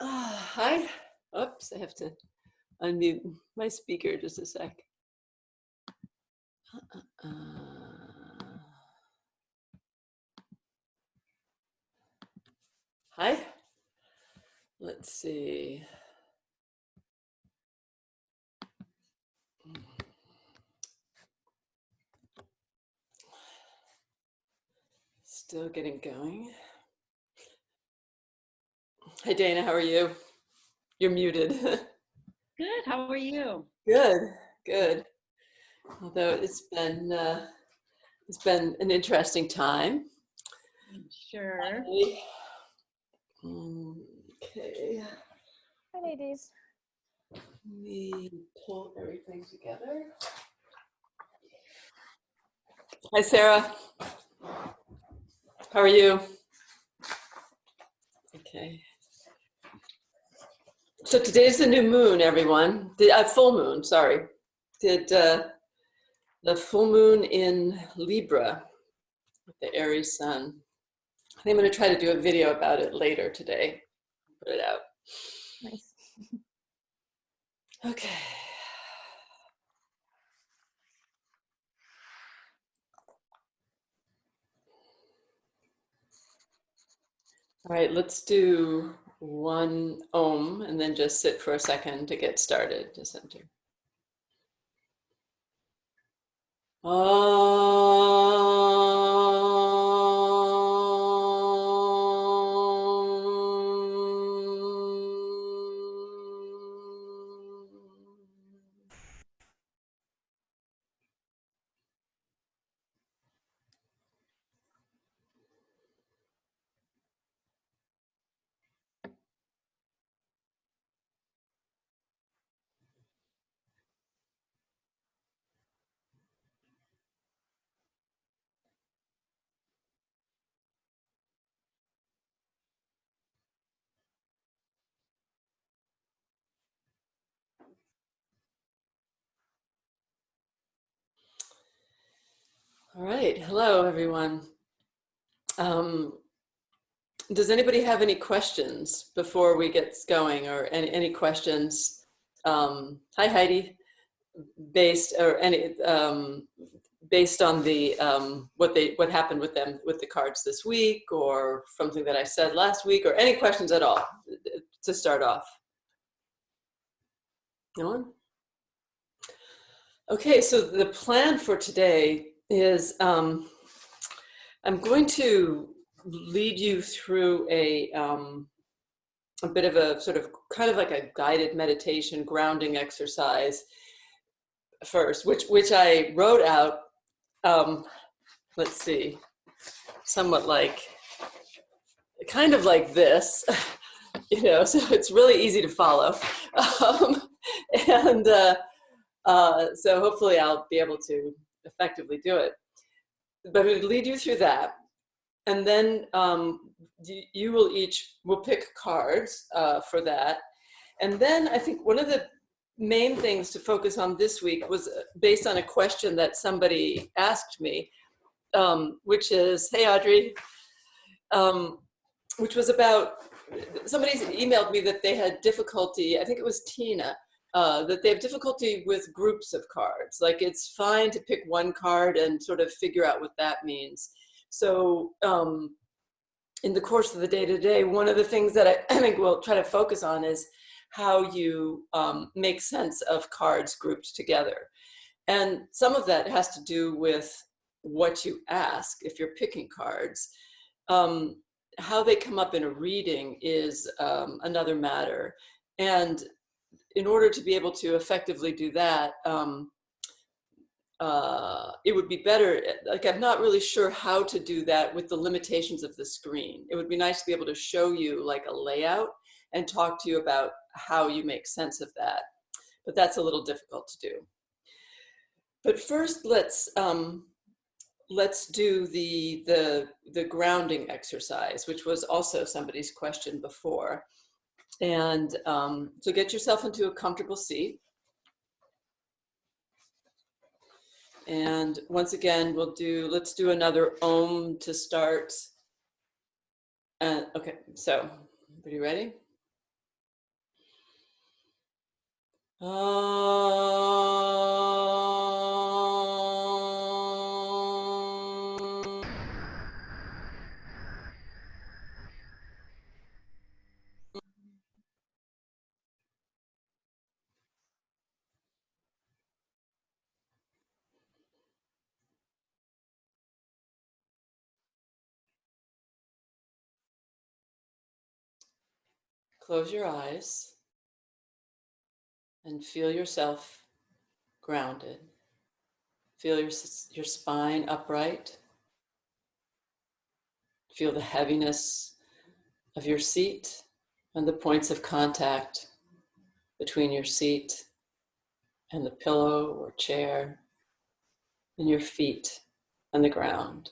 Hi. Oops, I have to unmute my speaker just a sec. Hi. Let's see. Still getting going. Hi, Dana. How are you? You're muted. Good. How are you? Good. Good. Although it's been an interesting time. Sure. Okay. Hi, ladies. Let me pull everything together. Hi, Sarah. How are you? Okay. So today's the new moon, everyone. The full moon, sorry. Did the full moon in Libra with the Aries sun. I think I'm going to try to do a video about it later today. Put it out. Nice. Okay. All right, let's do one Om and then just sit for a second to get started to center. All right, hello everyone. Does anybody have any questions before we get going, or any questions? Hi Heidi, based on the what happened with them with the cards this week, or something that I said last week, or any questions at all to start off? No one? Okay, so the plan for today is I'm going to lead you through a bit of a sort of kind of like a guided meditation grounding exercise first, which I wrote out. Let's see, somewhat like, kind of like this, so it's really easy to follow. And so hopefully I'll be able to effectively do it. But we'll lead you through that. And then you will pick cards for that. And then I think one of the main things to focus on this week was based on a question that somebody asked me, which is, hey Audrey, which was about, somebody emailed me that they had difficulty, I think it was Tina, that they have difficulty with groups of cards. Like, it's fine to pick one card and sort of figure out what that means. So in the course of the day-to-day, one of the things that I think we'll try to focus on is how you make sense of cards grouped together. And some of that has to do with what you ask if you're picking cards. How they come up in a reading is another matter. And in order to be able to effectively do that, it would be better, like, I'm not really sure how to do that with the limitations of the screen. It would be nice to be able to show you like a layout and talk to you about how you make sense of that. But that's a little difficult to do. But first, let's do the grounding exercise, which was also somebody's question before. And so get yourself into a comfortable seat. And once again, let's do another Om to start. Okay, so, everybody ready? Close your eyes and feel yourself grounded. Feel your spine upright. Feel the heaviness of your seat and the points of contact between your seat and the pillow or chair, and your feet and the ground.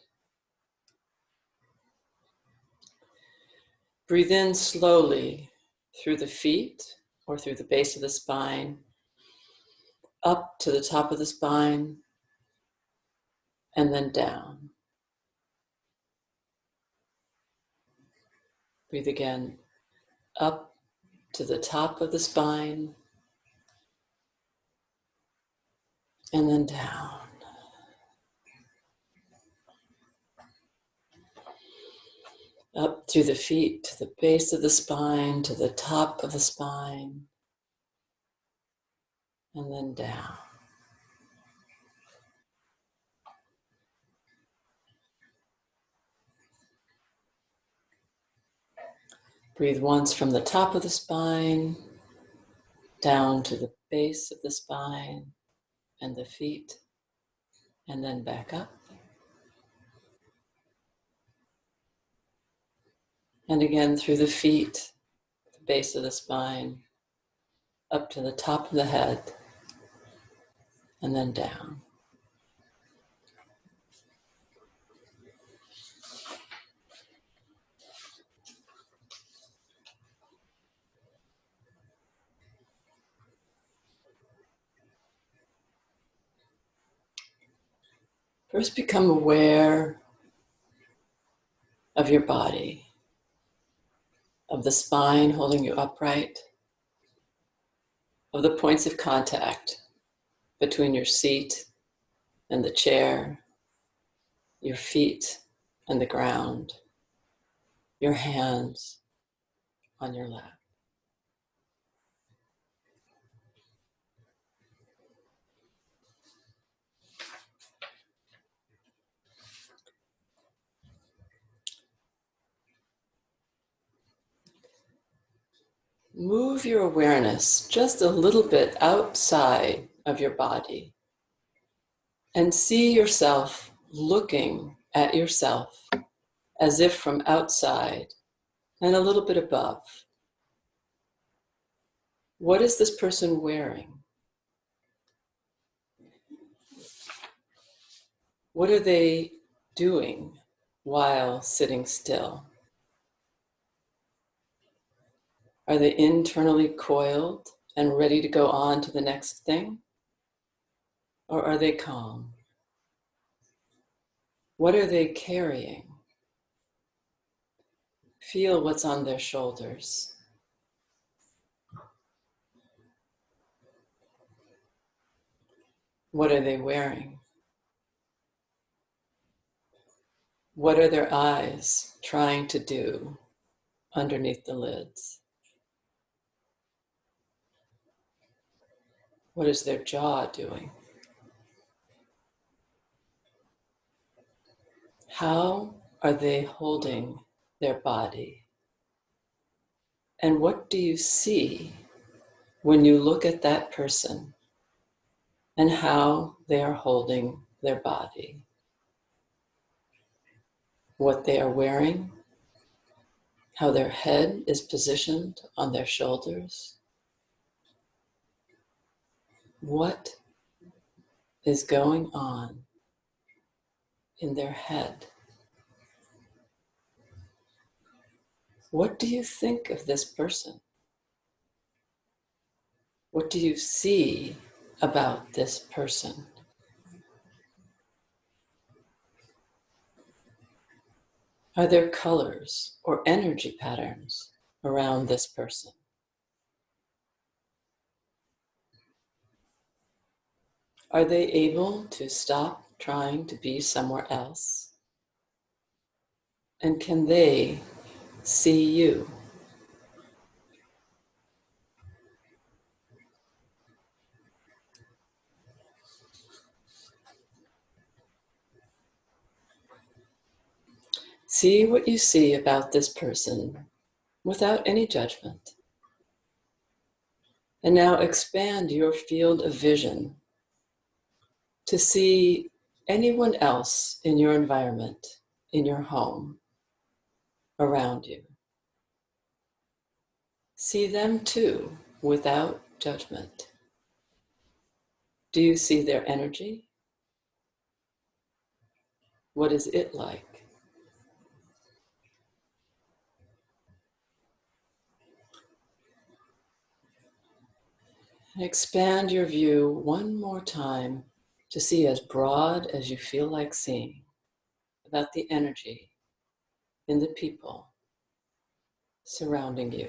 Breathe in slowly through the feet or through the base of the spine, up to the top of the spine, and then down. Breathe again, up to the top of the spine, and then down. Up through the feet, to the base of the spine, to the top of the spine, and then down. Breathe once from the top of the spine, down to the base of the spine and the feet, and then back up. And again through the feet, the base of the spine, up to the top of the head, and then down. First, become aware of your body, of the spine holding you upright, of the points of contact between your seat and the chair, your feet and the ground, your hands on your lap. Move your awareness just a little bit outside of your body and see yourself looking at yourself as if from outside and a little bit above. What is this person wearing? What are they doing while sitting still? Are they internally coiled and ready to go on to the next thing? Or are they calm? What are they carrying? Feel what's on their shoulders. What are they wearing? What are their eyes trying to do underneath the lids? What is their jaw doing? How are they holding their body? And what do you see when you look at that person and how they are holding their body? What they are wearing, how their head is positioned on their shoulders. What is going on in their head? What do you think of this person? What do you see about this person? Are there colors or energy patterns around this person? Are they able to stop trying to be somewhere else? And can they see you? See what you see about this person without any judgment. And now expand your field of vision to see anyone else in your environment, in your home, around you. See them too, without judgment. Do you see their energy? What is it like? And expand your view one more time to see as broad as you feel like seeing about the energy in the people surrounding you.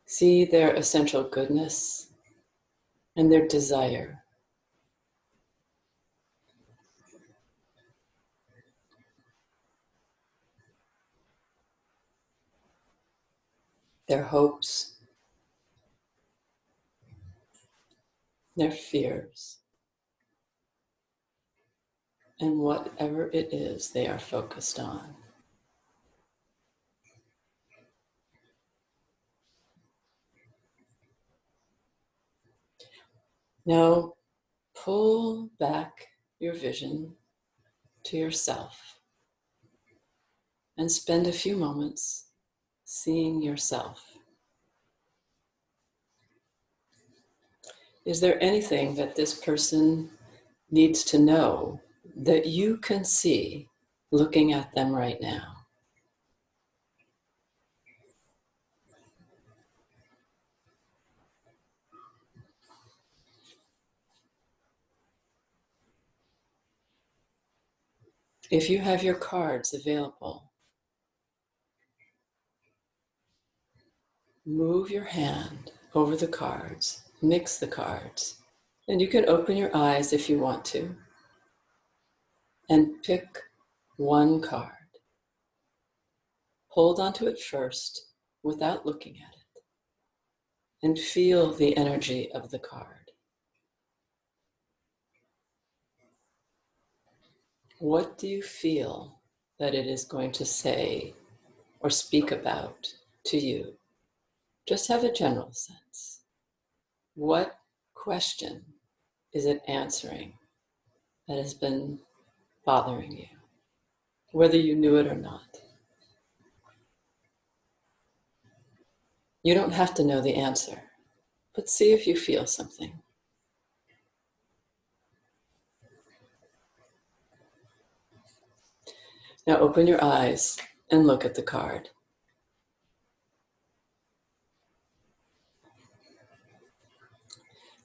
See their essential goodness and their desire. Their hopes, their fears, and whatever it is they are focused on. Now, pull back your vision to yourself and spend a few moments seeing yourself. Is there anything that this person needs to know that you can see looking at them right now? If you have your cards available, move your hand over the cards, mix the cards, and you can open your eyes if you want to, and pick one card. Hold onto it first without looking at it, and feel the energy of the card. What do you feel that it is going to say or speak about to you? Just have a general sense. What question is it answering that has been bothering you, whether you knew it or not? You don't have to know the answer, but see if you feel something. Now open your eyes and look at the card.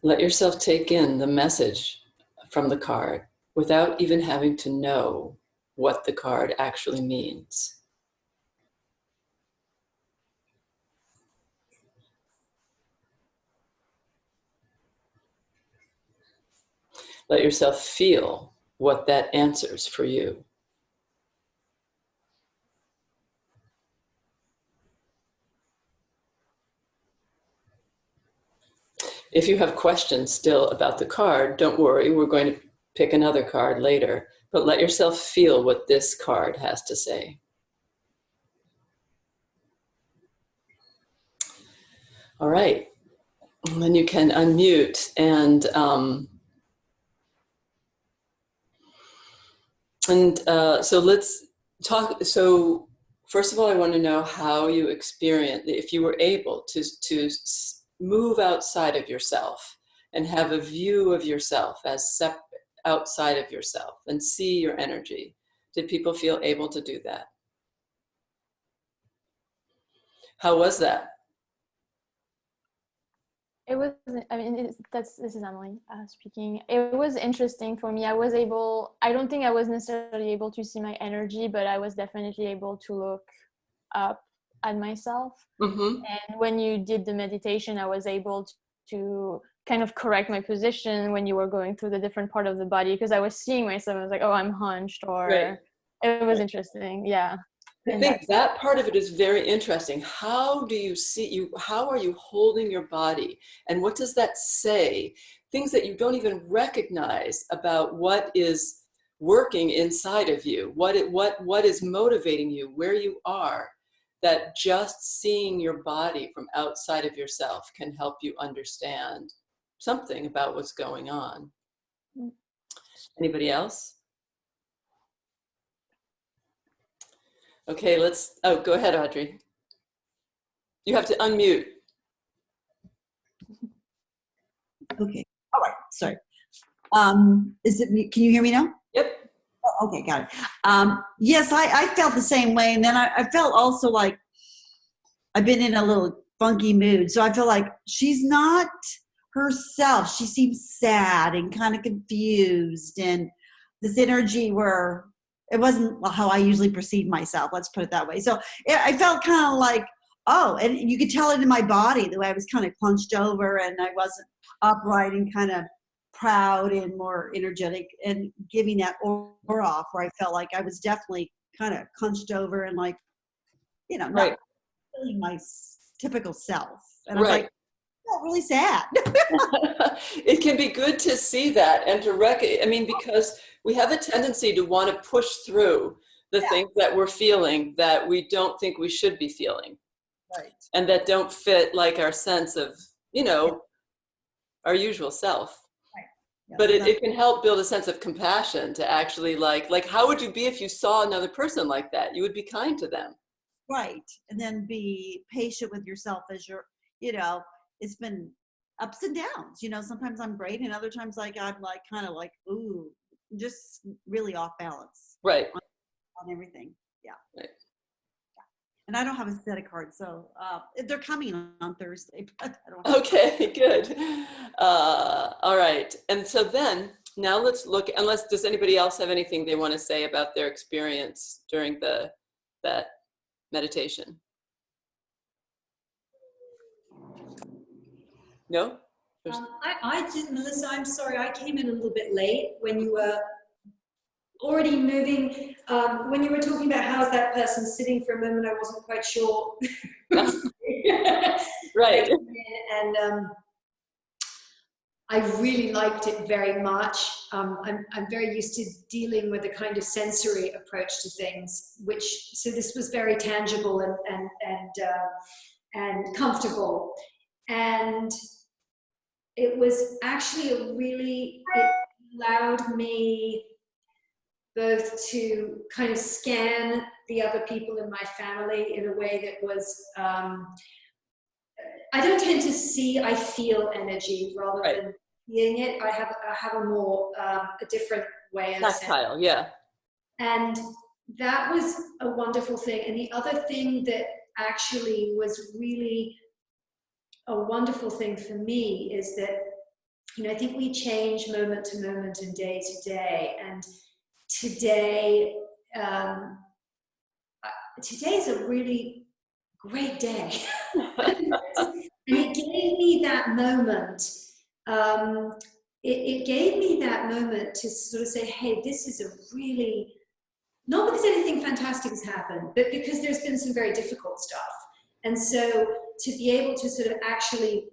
Let yourself take in the message from the card without even having to know what the card actually means. Let yourself feel what that answers for you. If you have questions still about the card, don't worry, we're going to pick another card later, but let yourself feel what this card has to say. All right, and then you can unmute so let's talk. So first of all, I want to know how you experience, if you were able to move outside of yourself and have a view of yourself as separate outside of yourself and see your energy. Did people feel able to do that? How was that? It was, I mean, this is Emily speaking. It was interesting for me. I don't think I was necessarily able to see my energy, but I was definitely able to look up at myself. Mm-hmm. And when you did the meditation, I was able to kind of correct my position when you were going through the different part of the body, because I was seeing myself. I was like, oh, I'm hunched, or Right. it was interesting. Yeah. I think that part of it is very interesting. How do you see you? How are you holding your body? And what does that say? Things that you don't even recognize about what is working inside of you, what is motivating you, where you are, that just seeing your body from outside of yourself can help you understand something about what's going on. Anybody else? Okay, go ahead, Audrey. You have to unmute. Okay. All right. Sorry. Is it me? Can you hear me now? Yep. Oh, okay. Got it. Yes, I felt the same way. And then I felt also like I've been in a little funky mood. So I feel like she's not herself. She seems sad and kind of confused, and this energy where it wasn't how I usually perceive myself. Let's put it that way. So I felt kind of like, oh, and you could tell it in my body, the way I was kind of hunched over and I wasn't upright and kind of proud and more energetic, and giving that aura off where I felt like I was definitely kind of hunched over and like, not Right. feeling my typical self. And Right. I'm like, oh, really sad. It can be good to see that and to because we have a tendency to want to push through the things that we're feeling that we don't think we should be feeling. Right. And that don't fit like our sense of, our usual self. Yeah, But it can help build a sense of compassion to actually like how would you be if you saw another person like that? You would be kind to them. right. And then be patient with yourself as it's been ups and downs. Sometimes I'm great, and other times I'm like kind of like, ooh, just really off balance. Right. On everything. Yeah. Right. And I don't have a set of cards, so they're coming on Thursday. But I don't have Okay, good. All right. And so then now let's look, does anybody else have anything they want to say about their experience during that meditation? No? I did, Melissa, I'm sorry, I came in a little bit late when you were already moving. When you were talking about how's that person sitting for a moment, I wasn't quite sure. Right. And I really liked it very much. I'm very used to dealing with a kind of sensory approach to things, so this was very tangible and comfortable. And it was actually it allowed me both to kind of scan the other people in my family in a way that was, I don't tend to see, I feel energy rather than seeing it. I have a more, a different way. Tactile, yeah. And that was a wonderful thing. And the other thing that actually was really a wonderful thing for me is that, I think we change moment to moment and day to day. And today, today's a really great day. And it gave me that moment. It gave me that moment to sort of say, hey, this is a really, not because anything fantastic has happened, but because there's been some very difficult stuff. And so to be able to sort of actually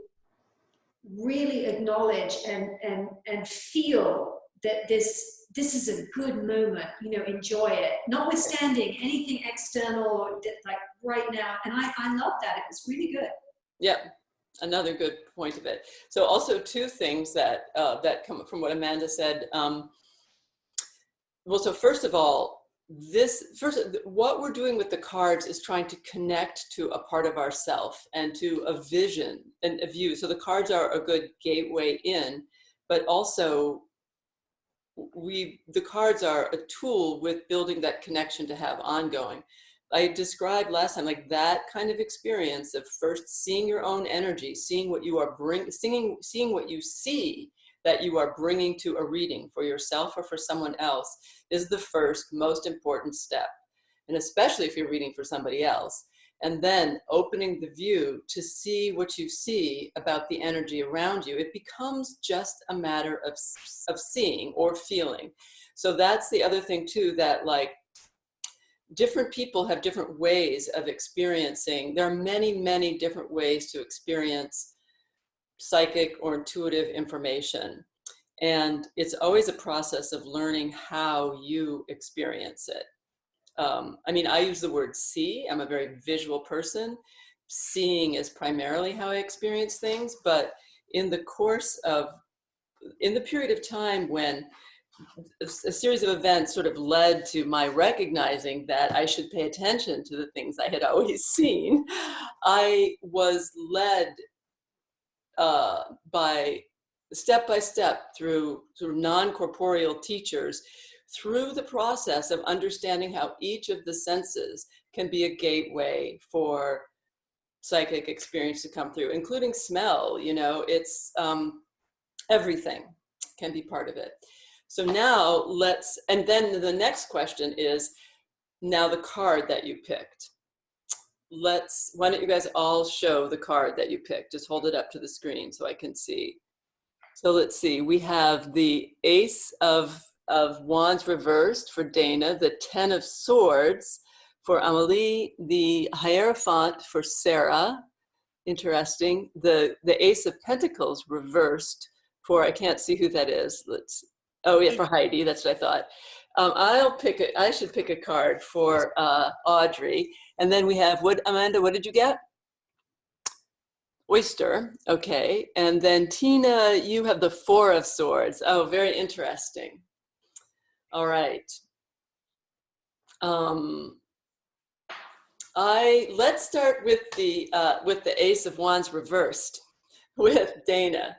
really acknowledge and feel that this is a good moment, enjoy it, notwithstanding anything external or like right now. And I love that. It was really good. Yeah, another good point of it. So also two things that come from what Amanda said. Well, so first of all, what we're doing with the cards is trying to connect to a part of ourself and to a vision and a view. So the cards are a good gateway in, but also the cards are a tool with building that connection to have ongoing. I described last time, like that kind of experience of first seeing your own energy, seeing what you are seeing what you see that you are bringing to a reading for yourself or for someone else is the first most important step. And especially if you're reading for somebody else. And then opening the view to see what you see about the energy around you, it becomes just a matter of seeing or feeling. So that's the other thing too, that like different people have different ways of experiencing. There are many, many different ways to experience psychic or intuitive information. And it's always a process of learning how you experience it. I mean, I use the word see. I'm a very visual person. Seeing is primarily how I experience things, but in the period of time when a series of events sort of led to my recognizing that I should pay attention to the things I had always seen, I was led by step through non-corporeal teachers through the process of understanding how each of the senses can be a gateway for psychic experience to come through, including smell. You know, it's everything can be part of it. So now and then the next question is, now the card that you picked. Why don't you guys all show the card that you picked? Just hold it up to the screen so I can see. So let's see, we have the Ace of Wands reversed for Dana, the 10 of Swords for Amelie, the Hierophant for Sarah, interesting, the Ace of Pentacles reversed for, I can't see who that is, oh yeah, for Heidi, that's what I thought. I should pick a card for Audrey, and then we have, Amanda, what did you get? Oyster, okay, and then Tina, you have the 4 of Swords. Oh, very interesting. All right. Let's start with the Ace of Wands reversed with Dana.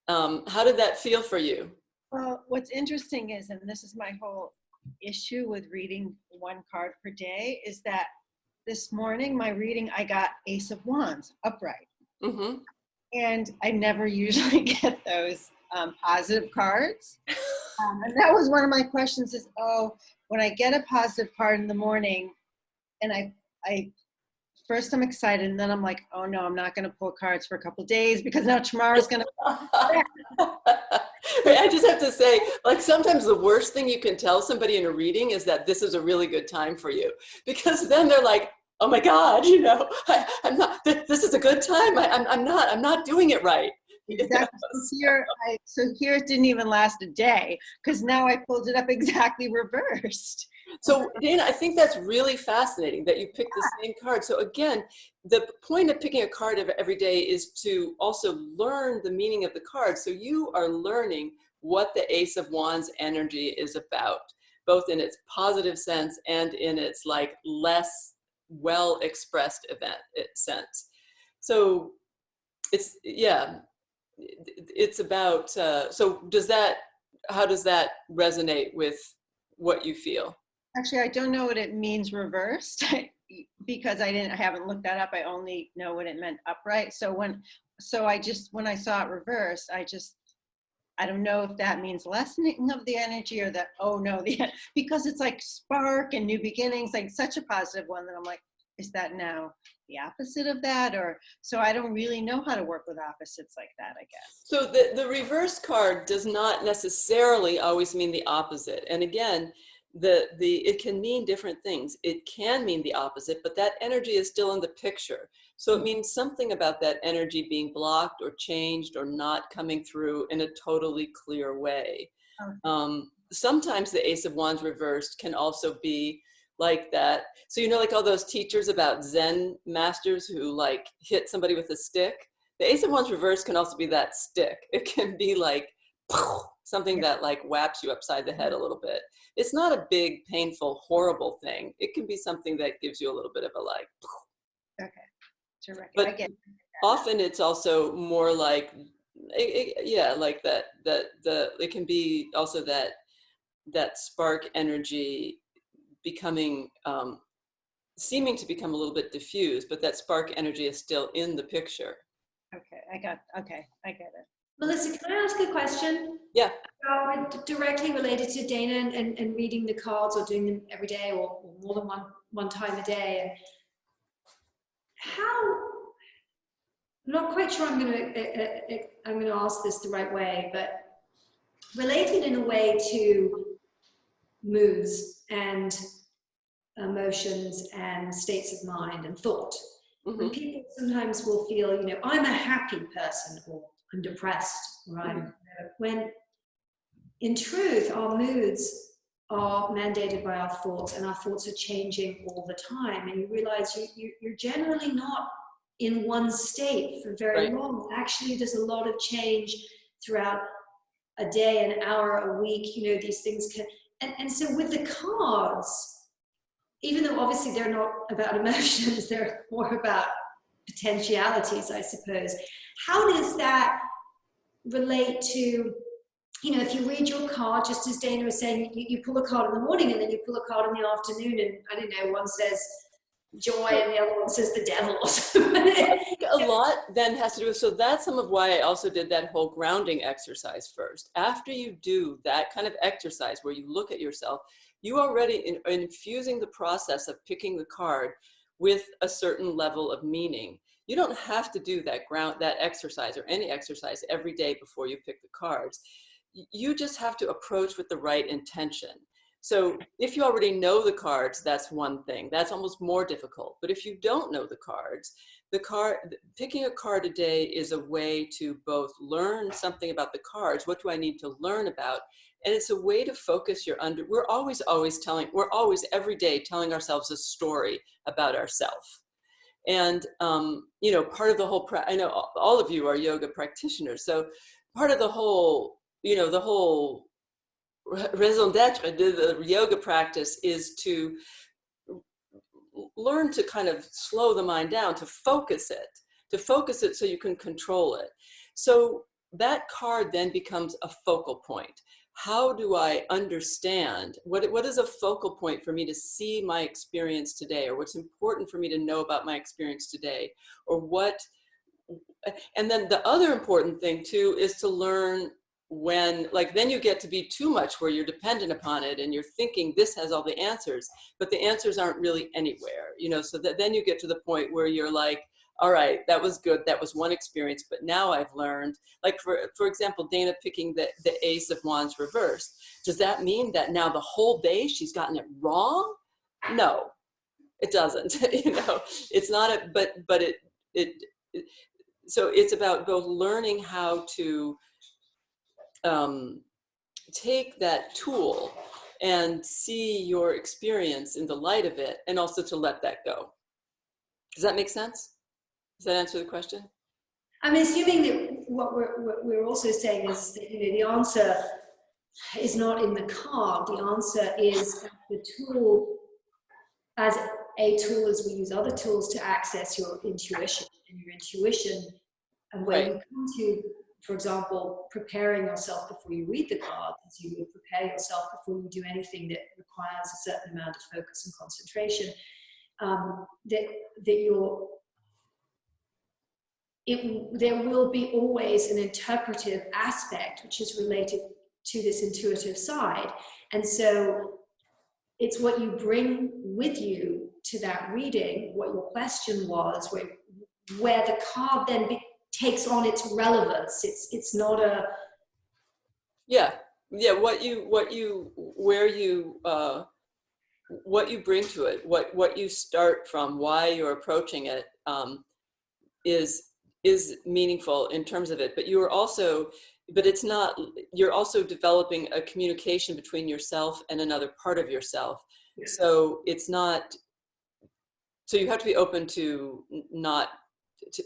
How did that feel for you? Well, what's interesting is, and this is my whole issue with reading one card per day, is that this morning, my reading, I got Ace of Wands, upright. Mm-hmm. And I never usually get those positive cards. And that was one of my questions is, when I get a positive card in the morning, and I first I'm excited, and then I'm like, oh no, I'm not going to pull cards for a couple of days because now tomorrow's going to. I just have to say, like, sometimes the worst thing you can tell somebody in a reading is that this is a really good time for you, because then they're like, oh my God, you know, I'm not, this is a good time. I'm not doing it right. Exactly. So here it didn't even last a day, because now I pulled it up exactly reversed. So Dana, I think that's really fascinating that you picked the same card. So again, the point of picking a card every day is to also learn the meaning of the card. So you are learning what the Ace of Wands energy is about, both in its positive sense and in its like less well expressed sense. So it's about, so how does that resonate with what you feel? Actually, I don't know what it means reversed because I haven't looked that up. I only know what it meant upright. So when I saw it reversed, I don't know if that means lessening of the energy or that, because it's like spark and new beginnings, like such a positive one that I'm like, is that now the opposite of that? So I don't really know how to work with opposites like that, I guess. So the reverse card does not necessarily always mean the opposite. And again, it can mean different things. It can mean the opposite, but that energy is still in the picture. So it means something about that energy being blocked or changed or not coming through in a totally clear way. Okay. Sometimes the Ace of Wands reversed can also be like that. So, you know, like all those teachers about Zen masters who like hit somebody with a stick. The Ace of Wands reversed can also be that stick. It can be like something that like whaps you upside the head a little bit. It's not a big, painful, horrible thing. It can be something that gives you a little bit of a like. Okay, terrific. But often it's also more like, like that. It can be also that spark energy becoming seeming to become a little bit diffused, but that spark energy is still in the picture. Okay, I get it. Melissa, can I ask a question? Yeah. Directly related to Dana and reading the cards or doing them every day or more than one time a day. How, I'm not quite sure I'm going to ask this the right way, but related in a way to moods and emotions and states of mind and thought. When people sometimes will feel, you know, I'm a happy person, or I'm depressed, or I'm, when in truth, our moods are mandated by our thoughts, and our thoughts are changing all the time. And you realize you're generally not in one state for very long. Actually, there's a lot of change throughout a day, an hour, a week. You know, these things can, and so with the cards, even though obviously they're not about emotions, they're more about potentialities, I suppose. How does that relate to, you know, if you read your card, just as Dana was saying, you pull a card in the morning and then you pull a card in the afternoon, and I don't know, one says joy and the other one says the devil or something. I think a lot then has to do with, so that's some of why I also did that whole grounding exercise first. After you do that kind of exercise where you look at yourself, you already are infusing the process of picking the card with a certain level of meaning. You don't have to do that exercise or any exercise every day before you pick the cards. You just have to approach with the right intention. So if you already know the cards, that's one thing. That's almost more difficult. But if you don't know the cards, picking a card a day is a way to both learn something about the cards. What do I need to learn about? And it's a way to focus we're always every day telling ourselves a story about ourselves. And, you know, part of the whole, I know all of you are yoga practitioners. So part of the whole, you know, the whole raison d'etre of the yoga practice is to learn to kind of slow the mind down, to focus it so you can control it. So that card then becomes a focal point. How do I understand what is a focal point for me to see my experience today, or what's important for me to know about my experience today, or what, and then the other important thing too is to learn when, like, then you get to be too much where you're dependent upon it and you're thinking this has all the answers, but the answers aren't really anywhere, you know, so that then you get to the point where you're like, all right, that was good, that was one experience, but now I've learned, like for example, Dana picking the Ace of Wands reversed. Does that mean that now the whole day she's gotten it wrong? No, it doesn't. You know, it's not a, but so it's about both learning how to take that tool and see your experience in the light of it, and also to let that go. Does that make sense? Does that answer the question? I'm assuming that what we're also saying is that, you know, the answer is not in the card. The answer is the tool, as a tool as we use other tools to access your intuition. And your intuition, and when you come to, for example, preparing yourself before you read the cards, as you would prepare yourself before you do anything that requires a certain amount of focus and concentration, there will be always an interpretive aspect which is related to this intuitive side. And so it's what you bring with you to that reading, what your question was, where the card then takes on its relevance. It's not a... what you bring to it, what you start from, why you're approaching it, is meaningful in terms of it, but you're also developing a communication between yourself and another part of yourself. Yeah. So it's not, so you have to be open to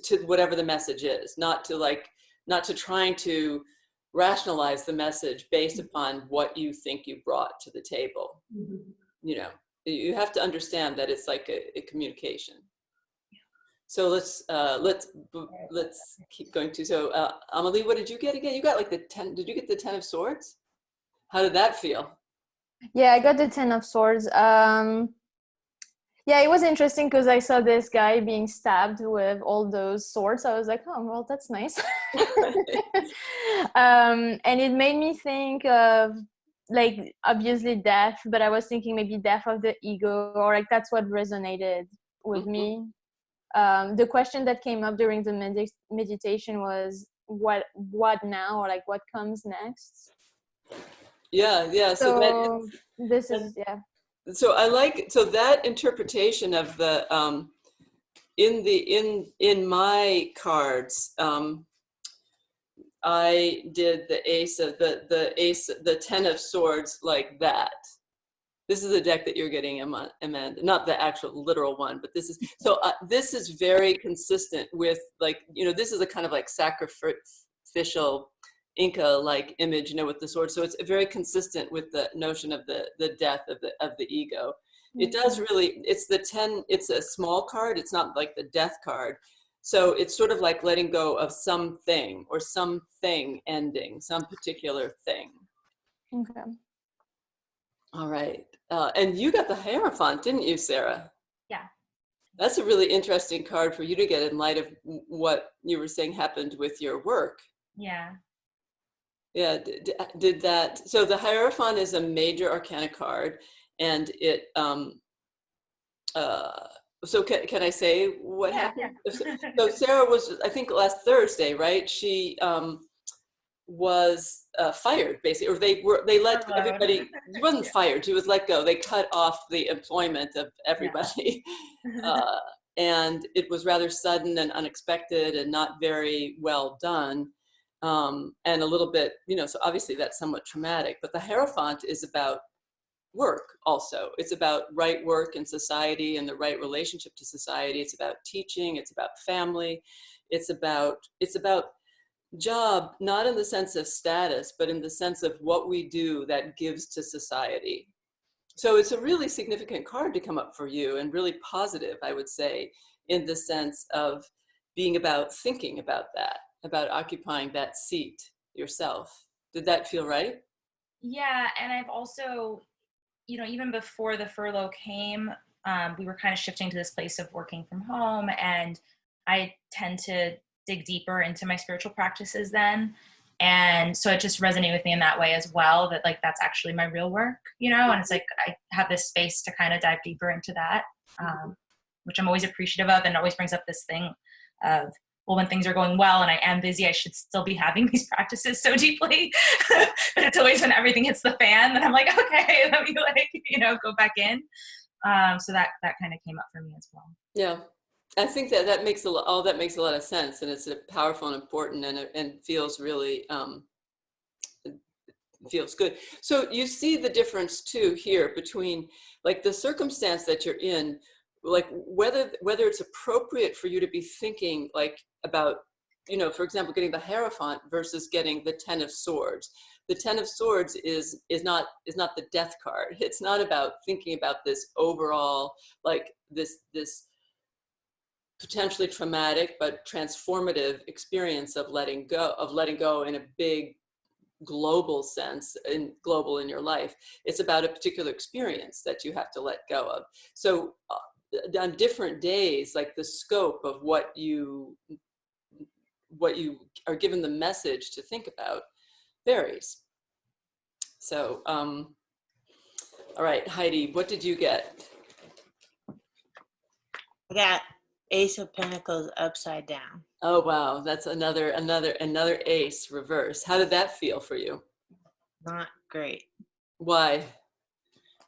to whatever the message is, not to trying to rationalize the message based upon what you think you brought to the table. Mm-hmm. You know, you have to understand that it's like a communication. So let's keep going to, so Amelie, what did you get again? You got like the 10, did you get the 10 of Swords? How did that feel? Yeah, I got the 10 of Swords. Yeah, it was interesting because I saw this guy being stabbed with all those swords. I was like, oh, well, that's nice. And it made me think of, like, obviously death, but I was thinking maybe death of the ego, or like that's what resonated with Mhm. me. The question that came up during the meditation was, what now, or like what comes next? Yeah. So So this that, is, yeah. so I like, so that interpretation of the, in my cards, I did the 10 of swords like that. This is the deck that you're getting, Amanda, not the actual literal one, but this is, so this is very consistent with, like, this is a kind of like sacrificial Inca-like image, with the sword. So it's very consistent with the notion of the death of the ego. It does really, it's the 10, it's a small card. It's not like the death card. So it's sort of like letting go of something or something ending, some particular thing. Okay. All right. And you got the Hierophant, didn't you, Sarah? Yeah. That's a really interesting card for you to get in light of what you were saying happened with your work. Yeah. Yeah, did that. So the Hierophant is a major arcana card, and it, so can I say what happened? Yeah. So Sarah was, I think last Thursday, right? She was fired, basically, or they let Furloughed. everybody. She wasn't fired, she was let go. They cut off the employment of everybody. And it was rather sudden and unexpected and not very well done, and a little bit, so obviously that's somewhat traumatic. But the Hierophant is about work also. It's about right work in society and the right relationship to society. It's about teaching, it's about family, it's about job, not in the sense of status, but in the sense of what we do that gives to society. So it's a really significant card to come up for you, and really positive, I would say, in the sense of being about thinking about that, about occupying that seat yourself. Did that feel right? Yeah, and I've also, even before the furlough came, we were kind of shifting to this place of working from home, and I tend to dig deeper into my spiritual practices then. And so it just resonated with me in that way as well, that like that's actually my real work, and it's like I have this space to kind of dive deeper into that, which I'm always appreciative of, and always brings up this thing of, well, when things are going well and I am busy, I should still be having these practices so deeply. But it's always when everything hits the fan that I'm like, okay, let me go back in. So that kind of came up for me as well. Yeah. I think that makes all that makes a lot of sense, and it's powerful and important, and feels really feels good. So you see the difference too here between like the circumstance that you're in, like whether it's appropriate for you to be thinking like about, for example, getting the Hierophant versus getting the 10 of Swords. The 10 of Swords is not the death card. It's not about thinking about this overall, like this potentially traumatic but transformative experience of letting go in a big global sense, global in your life. It's about a particular experience that you have to let go of. So on different days, like the scope of what you are given the message to think about varies. So all right, Heidi, what did you get? I got Ace of Pentacles upside down. Oh wow, that's another ace reverse. How did that feel for you? Not great. Why?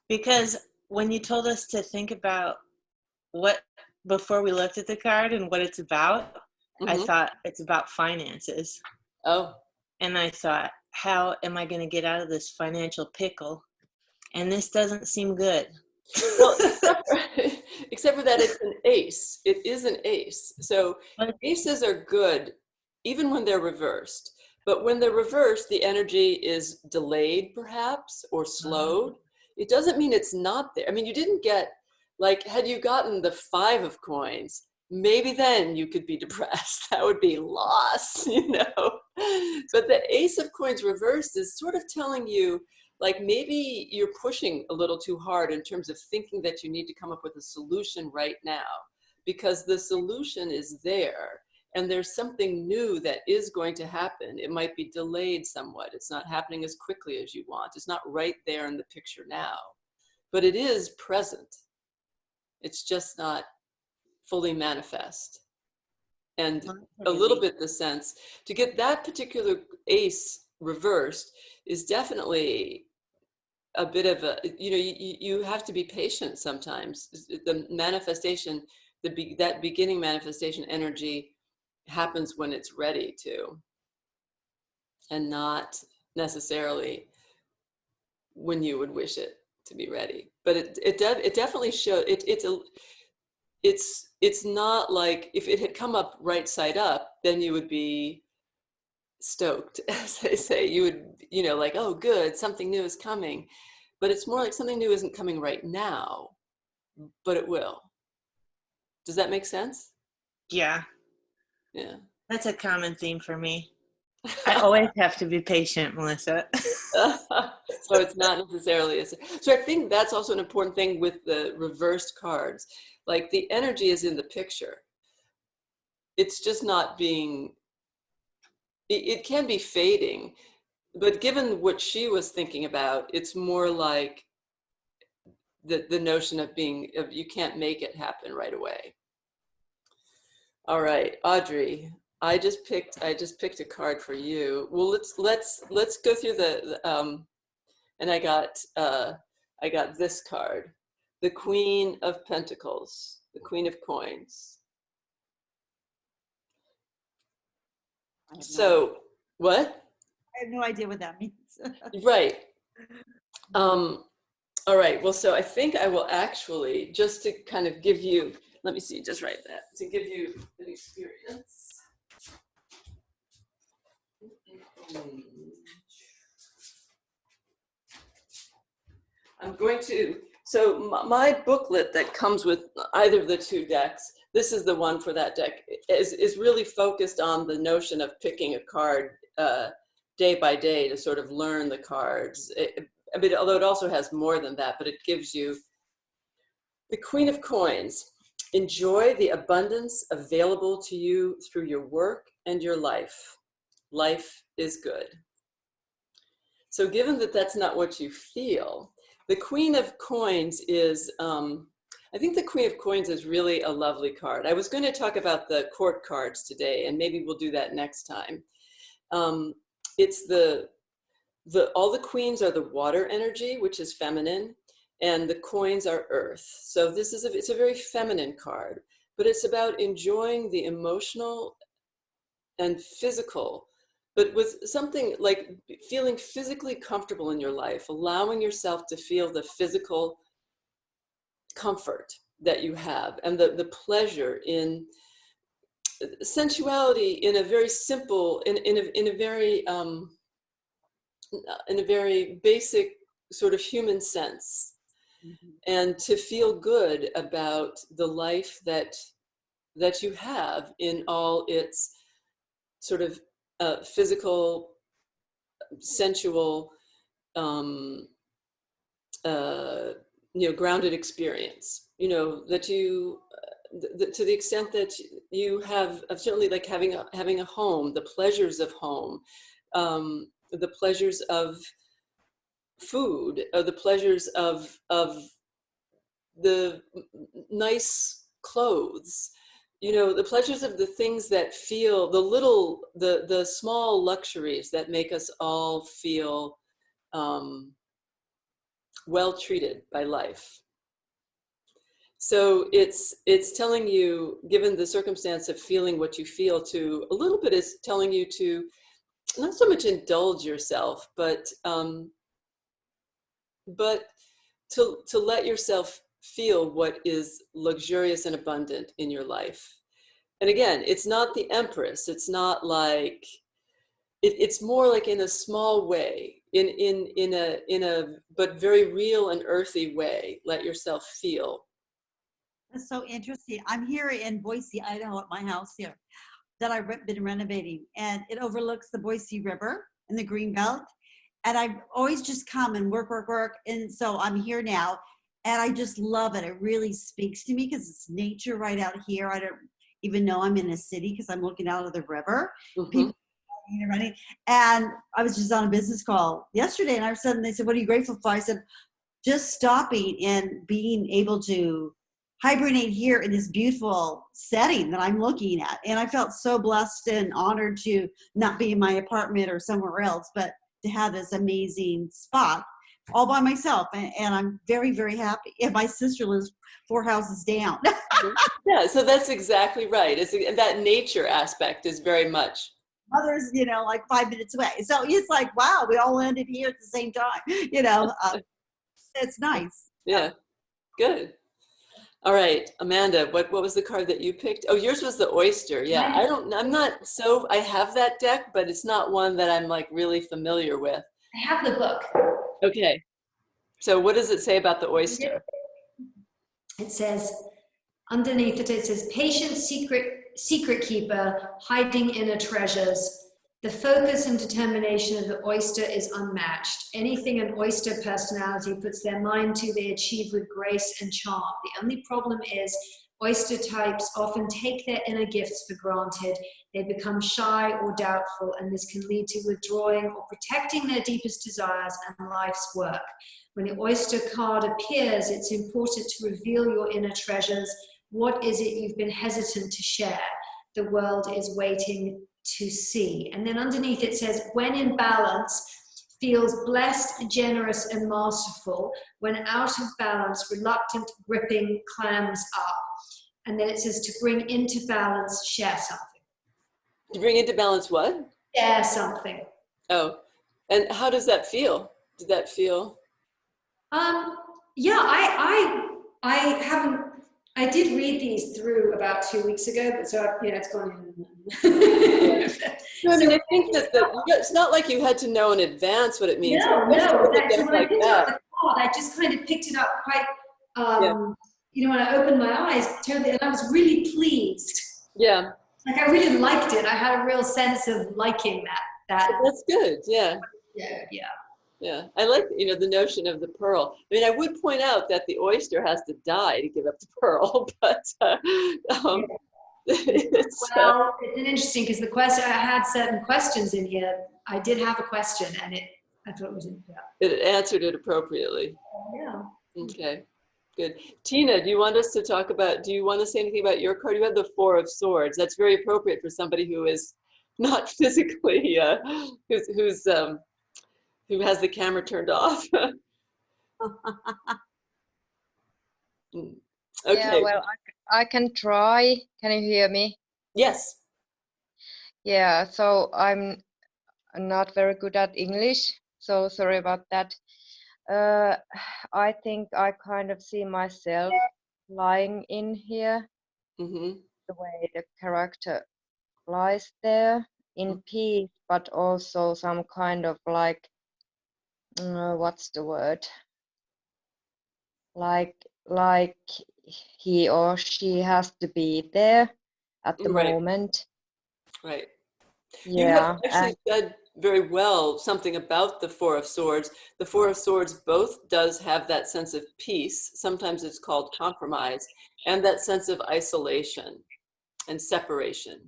Because when you told us to think about what, before we looked at the card and what it's about, I thought it's about finances. Oh. And I thought, how am I going to get out of this financial pickle? And this doesn't seem good. Well, except for that it's an ace. It is an ace. So aces are good even when they're reversed. But when they're reversed, the energy is delayed perhaps or slowed. It doesn't mean it's not there. I mean, you didn't get, like, had you gotten the 5 of coins, maybe then you could be depressed. That would be loss, But the Ace of Coins reversed is sort of telling you, like maybe you're pushing a little too hard in terms of thinking that you need to come up with a solution right now, because the solution is there and there's something new that is going to happen. It might be delayed somewhat. It's not happening as quickly as you want. It's not right there in the picture now, but it is present. It's just not fully manifest. And a little bit the sense to get that particular ace reversed is definitely a bit of a, you have to be patient sometimes. The manifestation, that beginning manifestation energy happens when it's ready to, and not necessarily when you would wish it to be ready. But it definitely shows, it's not like if it had come up right side up, then you would be stoked, as they say. You would, like, oh, good, something new is coming. But it's more like something new isn't coming right now, but it will. Does that make sense? Yeah. Yeah. That's a common theme for me. I always have to be patient, Melissa. So it's not necessarily so I think that's also an important thing with the reversed cards. Like, the energy is in the picture. It's just not being, it can be fading, but given what she was thinking about, it's more like the notion of you can't make it happen right away. All right, Audrey, I just picked a card for you. Well, let's go through and I got this card, the Queen of Pentacles, the Queen of Coins. So what? I have no idea what that means. Right. All right. Well, so I think I will actually, just to kind of give you, let me see, just write that, to give you an experience. I'm going to, so my booklet that comes with either of the two decks, this is the one for that deck, is really focused on the notion of picking a card day by day to sort of learn the cards. I mean, although it also has more than that, but it gives you the Queen of Coins. Enjoy the abundance available to you through your work and your life. Life is good. So given that that's not what you feel, the Queen of Coins is, I think the Queen of Coins is really a lovely card. I was going to talk about the court cards today, and maybe we'll do that next time. It's all the queens are the water energy, which is feminine, and the coins are earth. So it's a very feminine card, but it's about enjoying the emotional and physical, but with something like feeling physically comfortable in your life, allowing yourself to feel the physical comfort that you have and the pleasure in sensuality in a very simple, in a very basic sort of human sense. Mm-hmm. And to feel good about the life that you have in all its sort of physical, sensual, grounded experience. That you, to the extent that you have, certainly like having a home, the pleasures of home, the pleasures of food, the pleasures of the nice clothes, the pleasures of the things that feel, the small luxuries that make us all feel well treated by life. So it's telling you, given the circumstance of feeling what you feel, to a little bit is telling you to not so much indulge yourself, but to let yourself feel what is luxurious and abundant in your life. And again, it's not the Empress. It's not like, it's more like in a small way, in a but very real and earthy way. Let yourself feel. That's so interesting. I'm here in Boise, Idaho, at my house here that I've been renovating, and it overlooks the Boise River and the Greenbelt. and I've always just come and work. And so I'm here now, and I just love it. It really speaks to me because it's nature right out here. I don't even know I'm in a city because I'm looking out of the river. Mhm. People running. And I was just on a business call yesterday, and all of a sudden they said, "What are you grateful for?" I said, just stopping and being able to hibernate here in this beautiful setting that I'm looking at. And I felt so blessed and honored to not be in my apartment or somewhere else, but to have this amazing spot all by myself. And I'm very, very happy. And my sister lives 4 houses down. Yeah, so that's exactly right. And that nature aspect is very much. Others, like 5 minutes away. So it's like, wow, we all landed here at the same time. It's nice. Yeah, good. All right, Amanda, what was the card that you picked? Oh, yours was the oyster. Yeah, I have that deck, but it's not one that I'm like really familiar with. I have the book. Okay, so what does it say about the oyster? It says, underneath it says, patient secret keeper, hiding inner treasures. The focus and determination of the oyster is unmatched. Anything an oyster personality puts their mind to, they achieve with grace and charm. The only problem is oyster types often take their inner gifts for granted. They become shy or doubtful, and this can lead to withdrawing or protecting their deepest desires and life's work. When the oyster card appears, it's important to reveal your inner treasures. What is it you've been hesitant to share? The world is waiting to see. And then underneath it says, when in balance, feels blessed, generous, and masterful. When out of balance, reluctant, gripping, clams up. And then it says to bring into balance, share something. To bring into balance what? Share something. Oh, and how does that feel? Did that feel? Yeah, I haven't. I did read these through about 2 weeks ago, but so it's gone in. No, I mean, I think that it's not like you had to know in advance what it means. No. Especially with a So deck when I like picked that. up the card, I just kind of picked it up quite. Yeah. When I opened my eyes, totally, and I was really pleased. Yeah. Like I really liked it. I had a real sense of liking that. That's good. Yeah. Yeah. Yeah, I like the notion of the pearl. I mean, I would point out that the oyster has to die to give up the pearl, but it's, Well, it's interesting because the question I had certain questions in here. I did have a question, and I thought it was it answered it appropriately. Yeah. Okay, good. Tina, do you want to say anything about your card? You have the 4 of Swords. That's very appropriate for somebody who is not physically, who has the camera turned off. Okay. Yeah, well, I can try. Can you hear me? Yes. Yeah, so I'm not very good at English, so sorry about that. I think I kind of see myself lying in here, Mm-hmm. the way the character lies there in peace, but also some kind of like, what's the word? Like he or she has to be there at the Right. moment. Right. You Yeah, have actually said very well something about the 4 of Swords. The 4 of Swords both does have that sense of peace. Sometimes it's called compromise, and that sense of isolation and separation.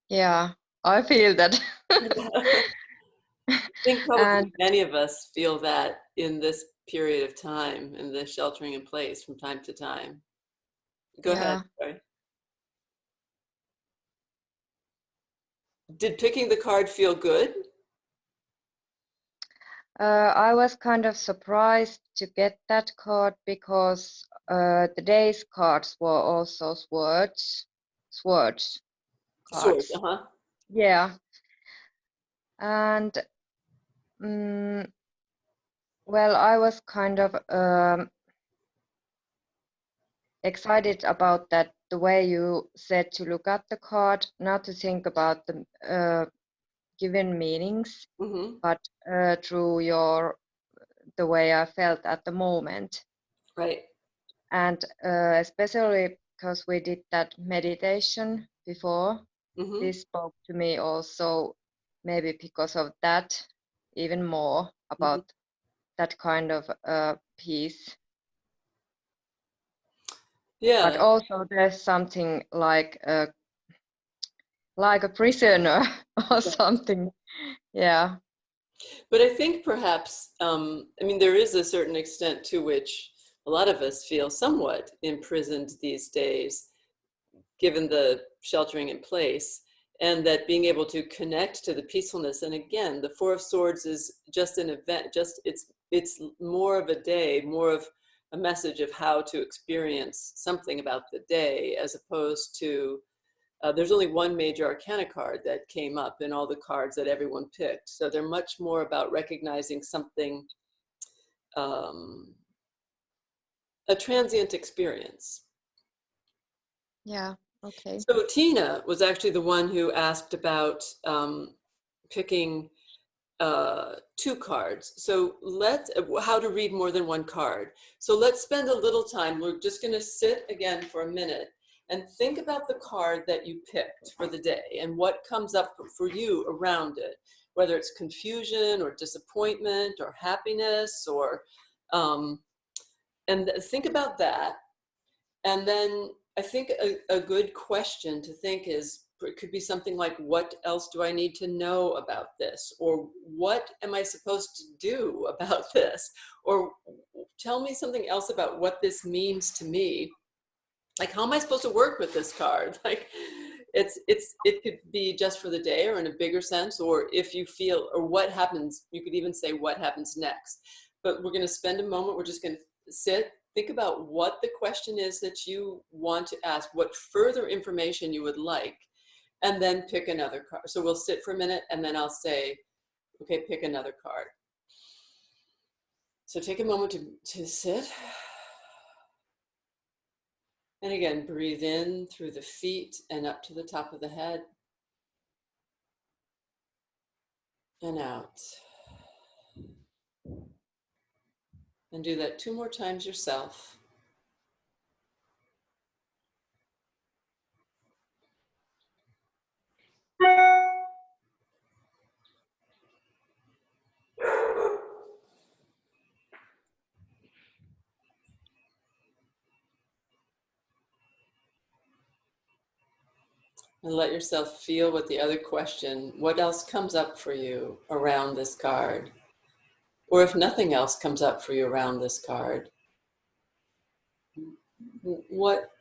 yeah, I feel that. I think probably And many of us feel that in this period of time, in the sheltering in place from time to time. Go ahead. Sorry. Did picking the card feel good? I was kind of surprised to get that card because the day's cards were also swords cards. Swords, Yeah, and well, I was kind of excited about that, the way you said to look at the card, not to think about the given meanings, Mm-hmm. but through the way I felt at the moment. Right. And especially because we did that meditation before, Mm-hmm. this spoke to me also, maybe because of that, even more about that kind of piece. Yeah. But also there's something like a prisoner or something. Yeah. But I think perhaps, I mean, there is a certain extent to which a lot of us feel somewhat imprisoned these days, given the sheltering in place, and that being able to connect to the peacefulness. And again, the Four of Swords is just an event, it's more of a day, more of a message of how to experience something about the day, as opposed to there's only one major arcana card that came up in all the cards that everyone picked. So they're much more about recognizing something, a transient experience. Yeah. Okay. So Tina was actually the one who asked about picking 2 cards. So how to read more than 1 card. So let's spend a little time. We're just going to sit again for a minute and think about the card that you picked for the day and what comes up for you around it, whether it's confusion or disappointment or happiness or, and think about that. And then I think a good question to think is, it could be something like, what else do I need to know about this? Or what am I supposed to do about this? Or tell me something else about what this means to me. Like, how am I supposed to work with this card? Like, it could be just for the day or in a bigger sense, or if you feel, or what happens, you could even say what happens next. But we're going to spend a moment, we're just going to sit, think about what the question is that you want to ask, what further information you would like, and then pick another card. So we'll sit for a minute and then I'll say, okay, pick another card. So take a moment to sit. And again, breathe in through the feet and up to the top of the head. And out. And do that 2 more times yourself. And let yourself feel what the other question, what else comes up for you around this card? Or if nothing else comes up for you around this card, what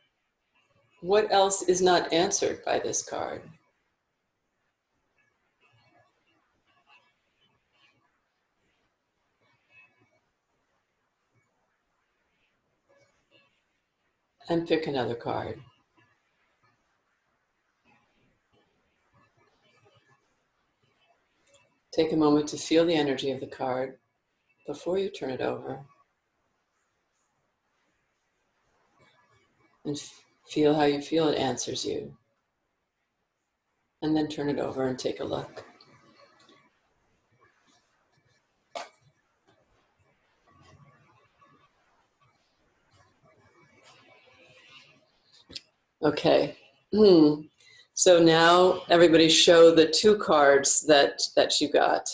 else is not answered by this card? And pick another card. Take a moment to feel the energy of the card before you turn it over. And feel how you feel it answers you. And then turn it over and take a look. Okay. So now everybody show the 2 cards that you got.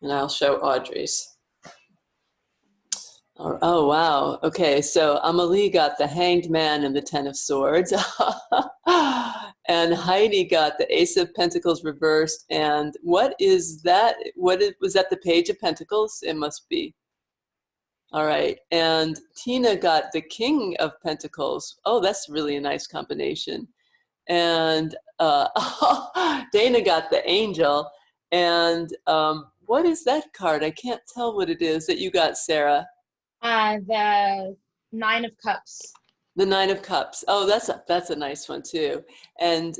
And I'll show Audrey's. Oh, wow. Okay, so Amelie got the Hanged Man and the 10 of Swords. And Heidi got the Ace of Pentacles reversed. And what is that? Was that the Page of Pentacles? It must be. All right. And Tina got the King of Pentacles. Oh, that's really a nice combination. And Dana got the Angel. And what is that card? I can't tell what it is that you got, Sarah. The 9 of Cups. The 9 of Cups. Oh, that's a nice one too. And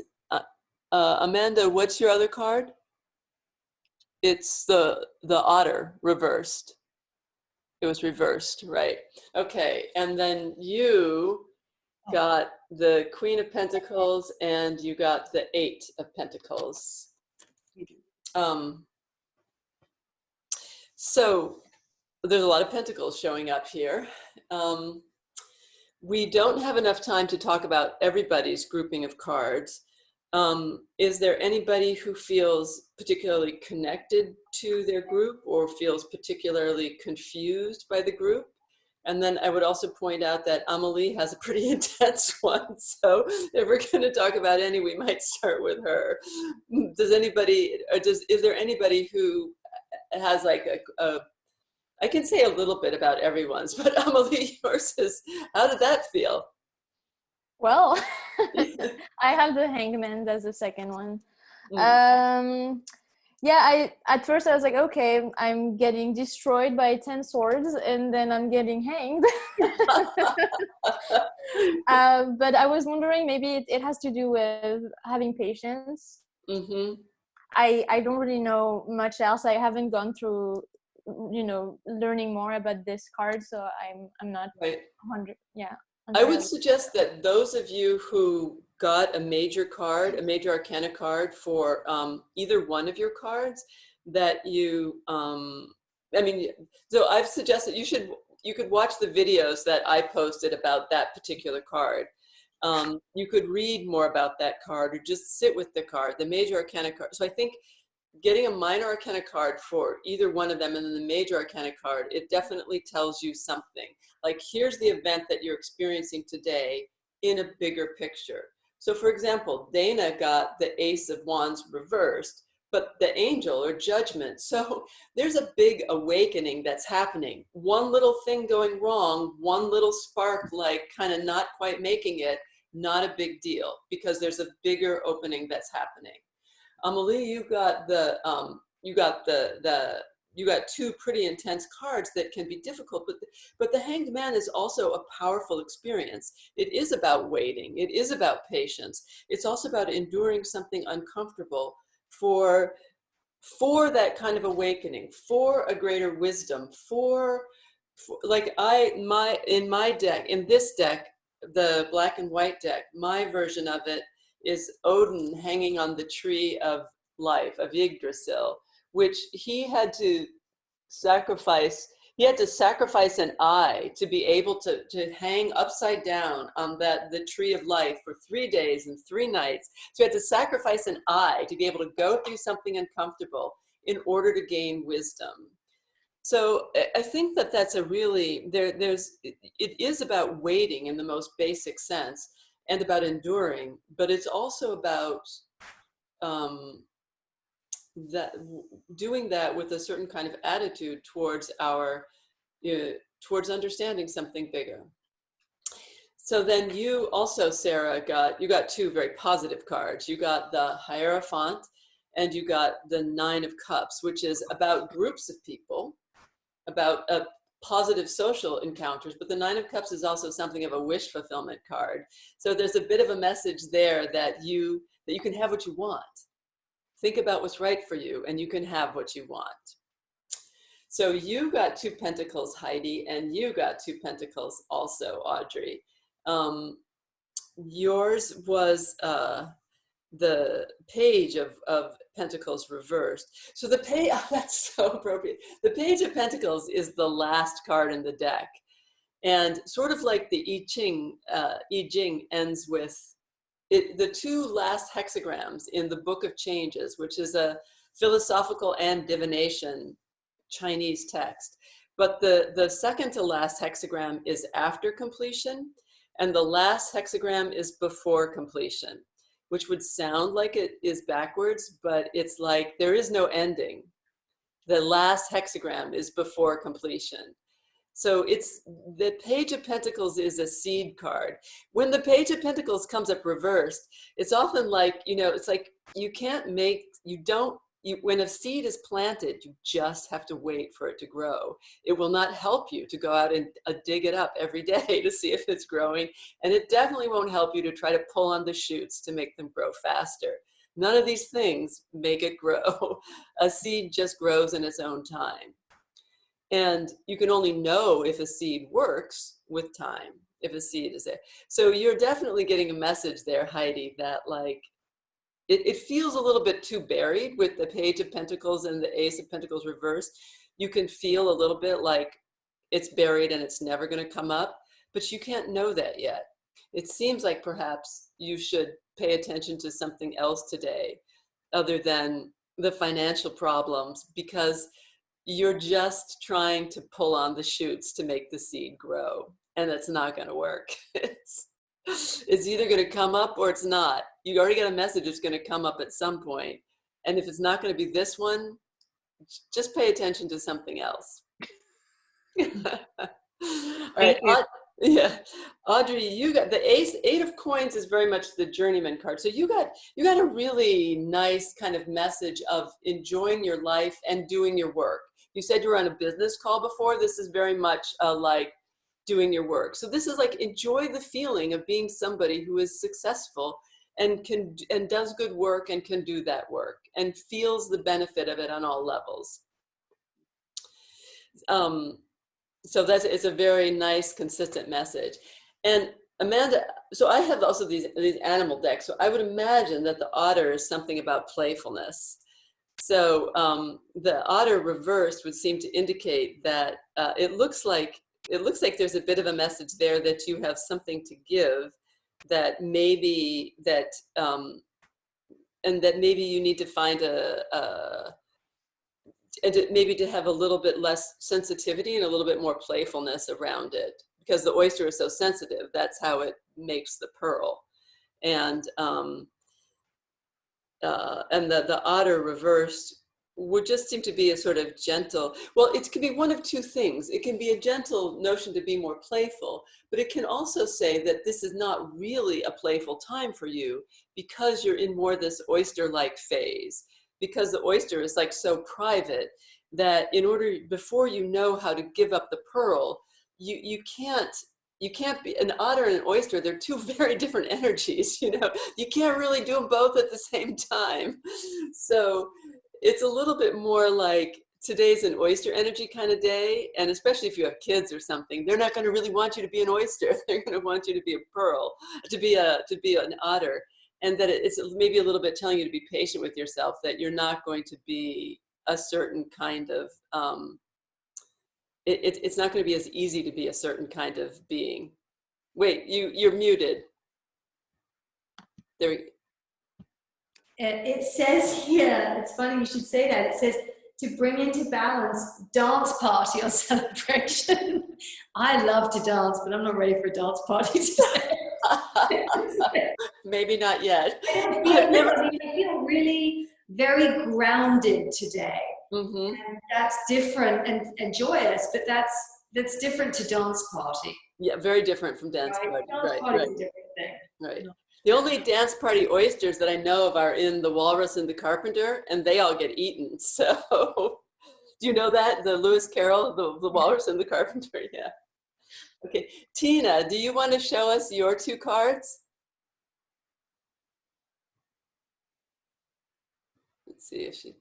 Amanda, what's your other card? It's the Otter reversed. It was reversed, right? Okay, and then you got the Queen of Pentacles and you got the 8 of Pentacles. So there's a lot of pentacles showing up here. We don't have enough time to talk about everybody's grouping of cards. Is there anybody who feels particularly connected to their group or feels particularly confused by the group? And then I would also point out that Amelie has a pretty intense one. So if we're going to talk about any, we might start with her. Does anybody, or is there anybody who has like I can say a little bit about everyone's, but Amelie, yours is, how did that feel? Well, I have the Hangman as the second one. Yeah, at first I was like, okay, I'm getting destroyed by 10 swords and then I'm getting hanged. But I was wondering, maybe it has to do with having patience. Mm-hmm. I don't really know much else. I haven't gone through, learning more about this card, so I'm not Right. 100. Yeah. I would suggest that those of you who got a major card, a major arcana card for either one of your cards, that you, so I've suggested you could watch the videos that I posted about that particular card. You could read more about that card or just sit with the card, the major arcana card. So I think getting a minor arcana card for either one of them and then the major arcana card, it definitely tells you something. Like, here's the event that you're experiencing today in a bigger picture. So for example, Dana got the Ace of Wands reversed, but the Angel or Judgment. So there's a big awakening that's happening. One little thing going wrong, one little spark, like kind of not quite making it, not a big deal, because there's a bigger opening that's happening. Amelie, you got two pretty intense cards that can be difficult, but the Hanged Man is also a powerful experience. It is about waiting. It is about patience. It's also about enduring something uncomfortable for that kind of awakening, for a greater wisdom, in this deck, the black and white deck, my version of it is Odin hanging on the tree of life, of Yggdrasil, which he had to sacrifice an eye to be able to hang upside down on the tree of life for 3 days and 3 nights. So he had to sacrifice an eye to be able to go through something uncomfortable in order to gain wisdom. So I think that's a really, it is about waiting in the most basic sense and about enduring, but it's also about doing that with a certain kind of attitude towards towards understanding something bigger. So then you also, Sarah, you got 2 very positive cards. You got the Hierophant and you got the 9 of Cups, which is about groups of people, about positive social encounters, but the 9 of Cups is also something of a wish fulfillment card. So there's a bit of a message there that you can have what you want. Think about what's right for you and you can have what you want. So you got 2 pentacles, Heidi, and you got 2 pentacles also, Audrey. Yours was the Page of Pentacles reversed. So the page, that's so appropriate. The Page of Pentacles is the last card in the deck. And sort of like the I Ching ends with the 2 last hexagrams in the Book of Changes, which is a philosophical and divination Chinese text. But the second to last hexagram is after completion, and the last hexagram is before completion, which would sound like it is backwards, but it's like there is no ending. The last hexagram is before completion. So it's the Page of Pentacles is a seed card. When the Page of Pentacles comes up reversed, it's often like, it's like when a seed is planted, you just have to wait for it to grow. It will not help you to go out and dig it up every day to see if it's growing. And it definitely won't help you to try to pull on the shoots to make them grow faster. None of these things make it grow. A seed just grows in its own time. And you can only know if a seed works with time, if a seed is there. So you're definitely getting a message there, Heidi, that like, it feels a little bit too buried with the Page of Pentacles and the Ace of Pentacles reversed. You can feel a little bit like it's buried and it's never going to come up, but you can't know that yet. it seems like perhaps you should pay attention to something else today other than the financial problems, because you're just trying to pull on the shoots to make the seed grow, and that's not going to work. It's either going to come up or it's not. You already got a message it's going to come up at some point, and if it's not going to be this one, just pay attention to something else. All right. Yeah, Audrey, you got the eight of coins is very much the journeyman card. So you got a really nice kind of message of enjoying your life and doing your work. You said you were on a business call before. This is very much like doing your work. So this is like, enjoy the feeling of being somebody who is successful and does good work and can do that work and feels the benefit of it on all levels. So it's a very nice, consistent message. And Amanda, so I have also these animal decks. So I would imagine that the otter is something about playfulness. So the otter reversed would seem to indicate that it looks like there's a bit of a message there that you have something to give, that maybe and that maybe you need to find maybe to have a little bit less sensitivity and a little bit more playfulness around it, because the oyster is so sensitive. That's how it makes the pearl. And the otter reversed would just seem to be a sort of gentle, well, it could be one of two things. It can be a gentle notion to be more playful, but it can also say that this is not really a playful time for you because you're in more this oyster-like phase. Because the oyster is like so private that before you know how to give up the pearl, you can't be an otter and an oyster. They're two very different energies, you know. You can't really do them both at the same time. So it's a little bit more like today's an oyster energy kind of day. And especially if you have kids or something, they're not going to really want you to be an oyster. They're going to want you to be a pearl, to be an otter. And that it's maybe a little bit telling you to be patient with yourself, that you're not going to be a certain kind of, it's not going to be as easy to be a certain kind of being. Wait, you're muted. There. It says here, it's funny you should say that, it says to bring into balance, dance party or celebration. I love to dance, but I'm not ready for a dance party today. Maybe not yet. I feel really very grounded today. Mm-hmm. And that's different and joyous, but that's different to dance party. Yeah, very different from dance party. Dance party is a different thing. Right. The only dance party oysters that I know of are in The Walrus and the Carpenter, and they all get eaten. So, do you know that? The Lewis Carroll, the Walrus and the Carpenter? Yeah. Okay. Tina, do you want to show us your two cards? Let's see if she,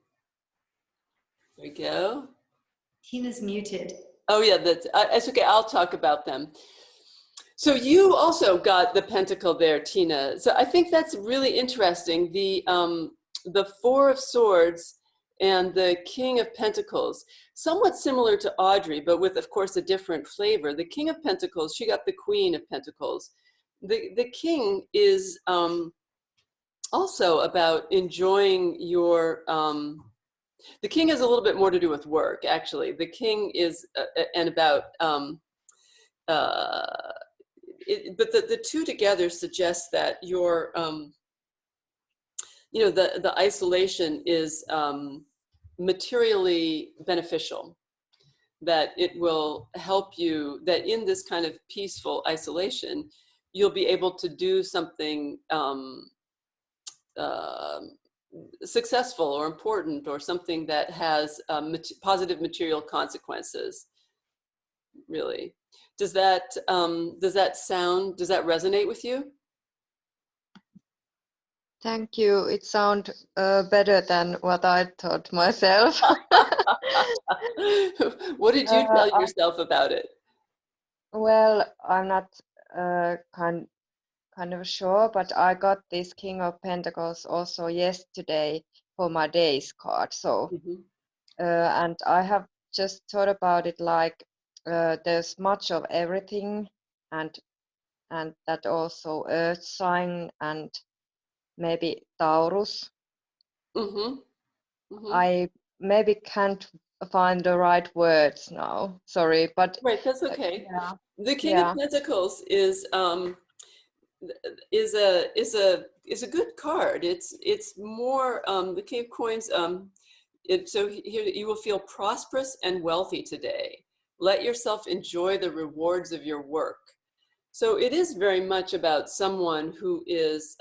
there we go. Tina's muted. Oh yeah, that's okay. I'll talk about them. So you also got the pentacle there, Tina. So I think that's really interesting. The Four of Swords and the King of Pentacles, somewhat similar to Audrey, but with, of course, a different flavor. The King of Pentacles, she got the Queen of Pentacles. The King is also about enjoying your, the King has a little bit more to do with work, actually. The King is, and about, but the two together suggest that your, you know, the isolation is materially beneficial, that it will help you, that in this kind of peaceful isolation, you'll be able to do something successful or important, or something that has positive material consequences, really. Does that resonate with you? Thank you. It sounds better than what I thought myself. What did you tell yourself about it? Well, I'm not kind of sure, but I got this King of Pentacles also yesterday for my days card. So, and I have just thought about it like there's much of everything, and and that also Earth sign and maybe Taurus. Mm-hmm. Mm-hmm. I maybe can't find the right words now. Sorry, but Right, that's okay. yeah, The King yeah, of Pentacles is a good card. It's more the King of Coins. So here you will feel prosperous and wealthy today. Let yourself enjoy the rewards of your work. So it is very much about someone who is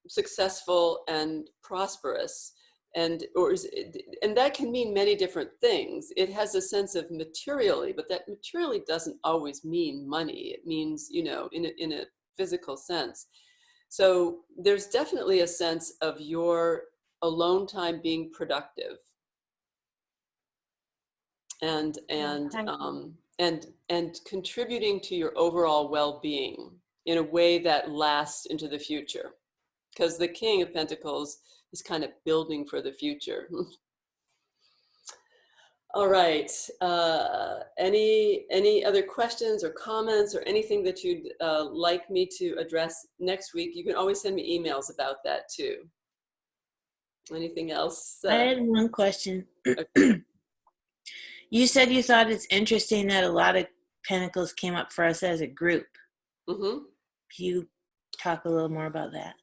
successful and prosperous, and and that can mean many different things. It has a sense of materially, but that materially doesn't always mean money. It means, in a physical sense. So there's definitely a sense of your alone time being productive, and yeah, and thank you. um, and contributing to your overall well-being in a way that lasts into the future, because the King of Pentacles is kind of building for the future. All right. Any other questions or comments or anything that you'd like me to address next week? You can always send me emails about that too. Anything else? I had one question. Okay. You said you thought it's interesting that a lot of pentacles came up for us as a group. Mm-hmm. Can you talk a little more about that?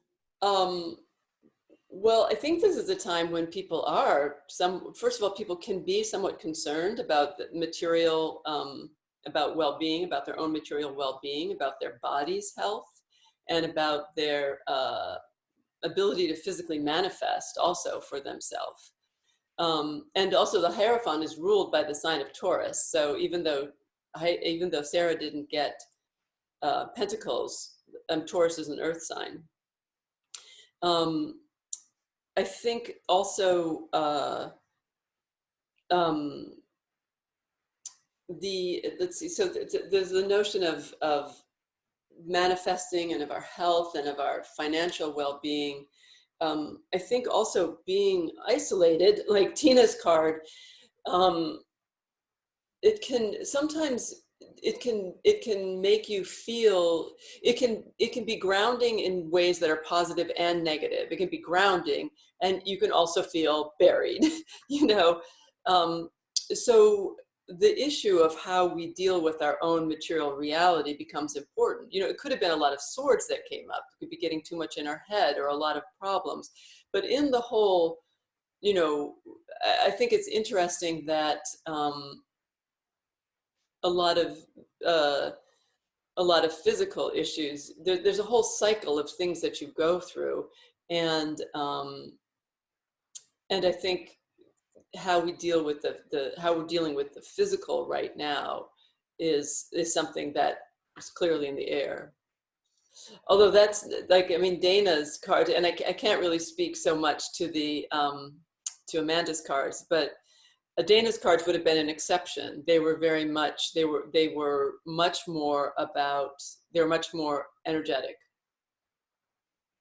Well, I think this is a time when people are first of all, people can be somewhat concerned about the material, about well-being, about their own material well-being, about their body's health, and about their ability to physically manifest also for themselves. And also the Hierophant is ruled by the sign of Taurus. So even though Sarah didn't get Pentacles, Taurus is an earth sign. I think also let's see, so there's the notion of manifesting and of our health and of our financial well-being. I think also being isolated, like Tina's card, it can sometimes it can make you feel, it can be grounding in ways that are positive and negative. It can be grounding, and you can also feel buried, you know. So the issue of how we deal with our own material reality becomes important. It could have been a lot of swords that came up. It could be getting too much in our head, or a lot of problems. But in the whole, I think it's interesting that a lot of physical issues. There's a whole cycle of things that you go through, and I think how we deal with how we're dealing with the physical right now is something that is clearly in the air. Although that's like, I mean, Dana's card, and I can't really speak so much to the to Amanda's cards, but Dana's cards would have been an exception. They were very much, they were much more about, they were much more energetic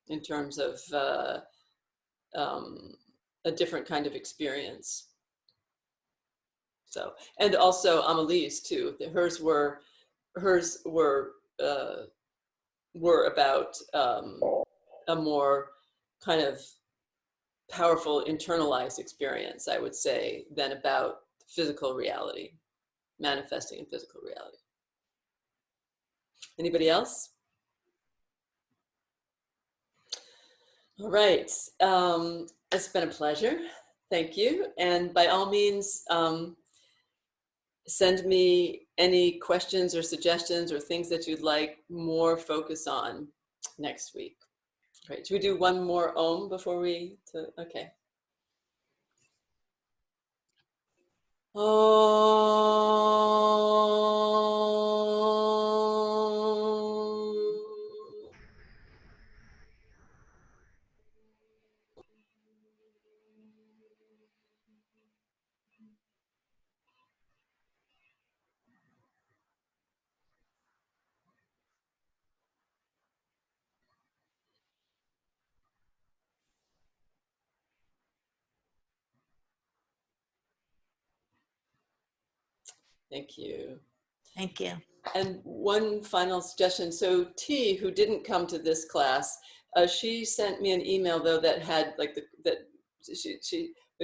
in terms of a different kind of experience. So, and also Amelie's too. Hers were about a more kind of powerful internalized experience, I would say, than about physical reality, manifesting in physical reality. Anybody else? All right. It's been a pleasure. Thank you. And by all means, send me any questions or suggestions or things that you'd like more focus on next week. All right. Should we do one more Om before we? Okay. Thank you. Thank you. And one final suggestion. So T, who didn't come to this class, she sent me an email though that had like the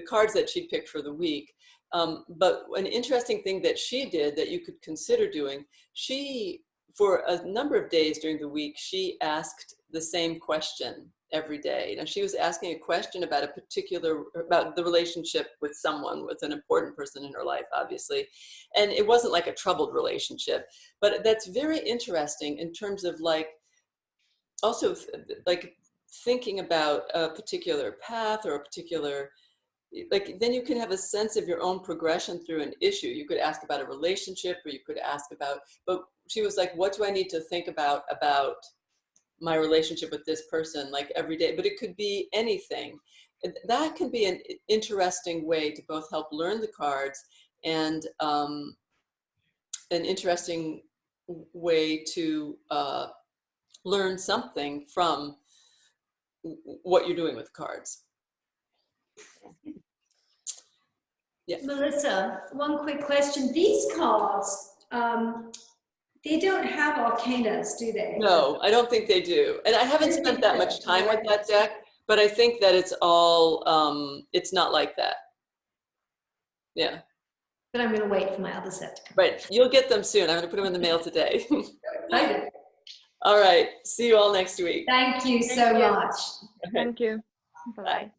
cards that she picked for the week. But an interesting thing that she did that you could consider doing, for a number of days during the week, she asked the same question every day. Now she was asking a question about about the relationship with someone, with an important person in her life, obviously. And it wasn't like a troubled relationship, but that's very interesting in terms of like, also like thinking about a particular path or a particular, like then you can have a sense of your own progression through an issue. You could ask about a relationship, or you could ask about, but she was like, what do I need to think about my relationship with this person, like every day? But it could be anything. That can be an interesting way to both help learn the cards and an interesting way to learn something from what you're doing with cards. Yeah. Melissa, one quick question. These cards, they don't have arcanas, do they? No, I don't think they do. And I haven't spent that much time with that deck, but I think that it's all, it's not like that. Yeah. But I'm going to wait for my other set to come. Right. You'll get them soon. I'm going to put them in the mail today. I do. All right. See you all next week. Thank you so much. Thank you. Bye-bye.